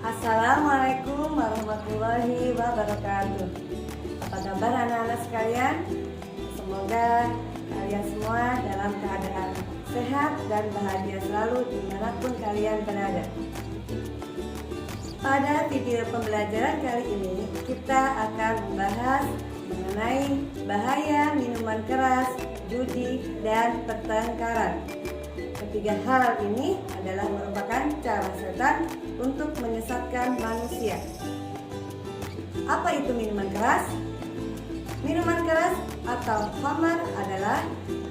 Assalamualaikum warahmatullahi wabarakatuh. Apa kabar anak-anak sekalian? Semoga kalian semua dalam keadaan sehat dan bahagia selalu dimanapun kalian berada. Pada video pembelajaran kali ini kita akan membahas mengenai bahaya minuman keras, judi, dan pertengkaran. Ketiga hal ini adalah merupakan cara setan untuk menyesatkan manusia. Apa itu minuman keras? Minuman keras atau khamar adalah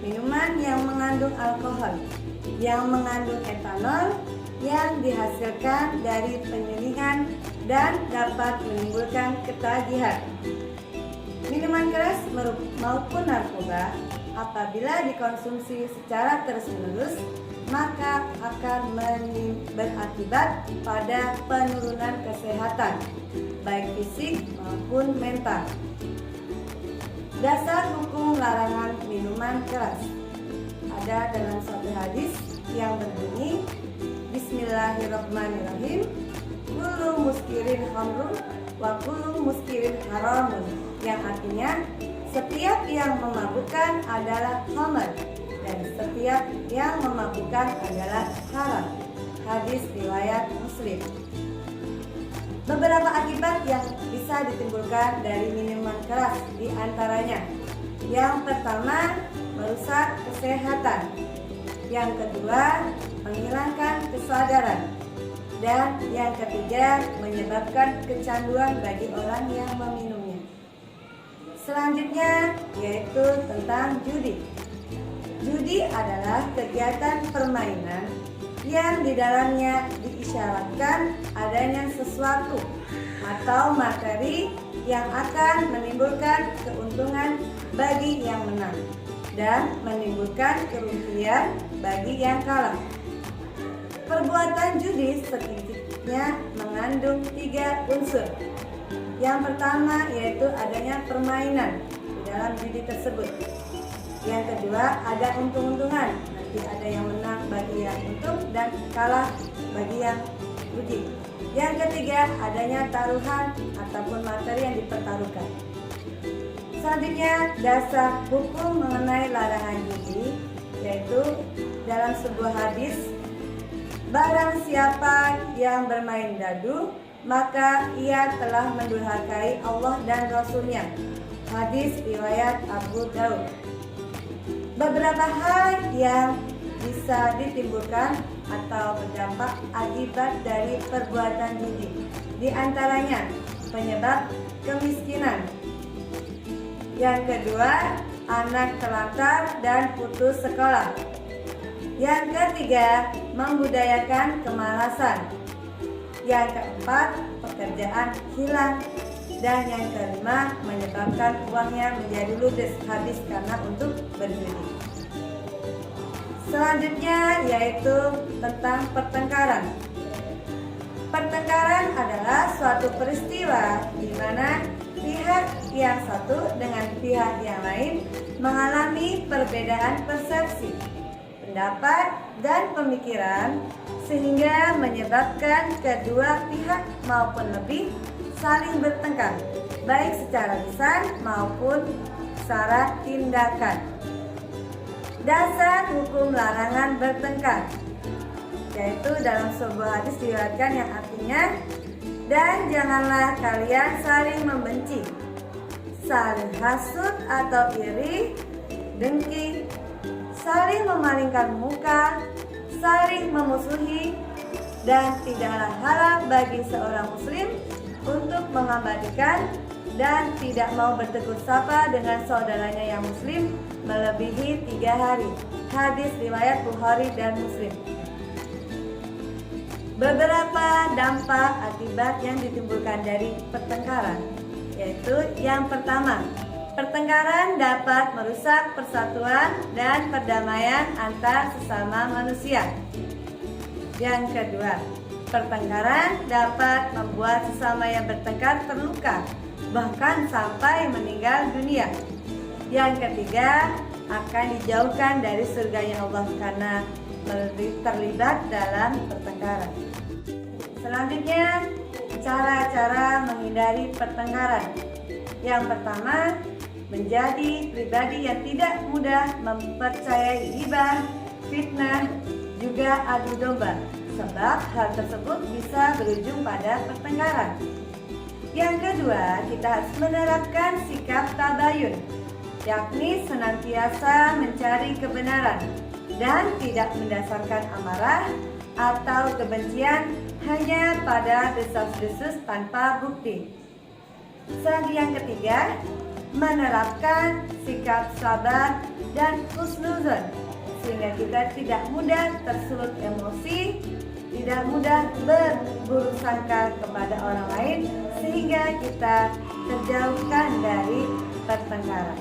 minuman yang mengandung alkohol, yang mengandung etanol, yang dihasilkan dari penyedingan dan dapat menimbulkan ketagihan. Minuman keras maupun narkoba apabila dikonsumsi secara terus-menerus maka akan berakibat pada penurunan kesehatan baik fisik maupun mental. Dasar hukum larangan minuman keras ada dalam suatu hadis yang berbunyi Bismillahirrahmanirrahim, kullu muskirin khamrun wa kullu muskirin haramun, yang artinya setiap yang memabukkan adalah khamar dan setiap yang memabukkan adalah haram. Hadis riwayat Muslim. Beberapa akibat yang bisa ditimbulkan dari minuman keras di antaranya: yang pertama, merusak kesehatan. Yang kedua, menghilangkan kesadaran. Dan yang ketiga, menyebabkan kecanduan bagi orang yang meminumnya. Selanjutnya yaitu tentang judi. Judi adalah kegiatan permainan yang di dalamnya diisyaratkan adanya sesuatu atau materi yang akan menimbulkan keuntungan bagi yang menang dan menimbulkan kerugian bagi yang kalah. Perbuatan judi sedikitnya mengandung 3 unsur. Yang pertama yaitu adanya permainan di dalam judi tersebut. Yang kedua, ada untung-untungan. Nanti ada yang menang bagi yang untung dan kalah bagi yang rugi. Yang ketiga, adanya taruhan ataupun materi yang dipertaruhkan. Selanjutnya, dasar hukum mengenai larangan judi, yaitu dalam sebuah hadis, barang siapa yang bermain dadu, maka ia telah mendurhakai Allah dan Rasul-Nya. Hadis riwayat Abu Daud. Beberapa hal yang bisa ditimbulkan atau berdampak akibat dari perbuatan judi, di antaranya penyebab kemiskinan. Yang kedua, anak terlantar dan putus sekolah. Yang ketiga, membudayakan kemalasan. Yang keempat, pekerjaan hilang. Dan yang kelima, menyebabkan uangnya menjadi ludes habis karena untuk berjudi. Selanjutnya yaitu tentang pertengkaran. Pertengkaran adalah suatu peristiwa di mana pihak yang satu dengan pihak yang lain mengalami perbedaan persepsi, pendapat, dan pemikiran sehingga menyebabkan kedua pihak maupun lebih saling bertengkar, baik secara lisan maupun secara tindakan. Dasar hukum larangan bertengkar, yaitu dalam sebuah hadis diriwayatkan yang artinya, dan janganlah kalian saling membenci, saling hasut atau iri, dengki, saling memalingkan muka, saling memusuhi, dan tidaklah halal bagi seorang muslim untuk mengabadikan dan tidak mau bertegur sapa dengan saudaranya yang muslim melebihi 3 hari. Hadis riwayat Bukhari dan Muslim. Beberapa dampak akibat yang ditimbulkan dari pertengkaran, yaitu yang pertama, pertengkaran dapat merusak persatuan dan perdamaian antar sesama manusia. Yang kedua, pertengkaran dapat membuat sesama yang bertengkar terluka, bahkan sampai meninggal dunia. Yang ketiga, akan dijauhkan dari surganya Allah karena terlibat dalam pertengkaran. Selanjutnya cara-cara menghindari pertengkaran. Yang pertama, menjadi pribadi yang tidak mudah mempercayai gibah, fitnah, juga adu domba, sebab hal tersebut bisa berujung pada pertengkaran. Yang kedua, kita harus menerapkan sikap tabayun, yakni senantiasa mencari kebenaran dan tidak mendasarkan amarah atau kebencian hanya pada desas-desus tanpa bukti. Yang ketiga, menerapkan sikap sabar dan husnuzon, sehingga kita tidak mudah tersulut emosi, tidak mudah berburuk sangka kepada orang lain, sehingga kita terjauhkan dari pertengkaran.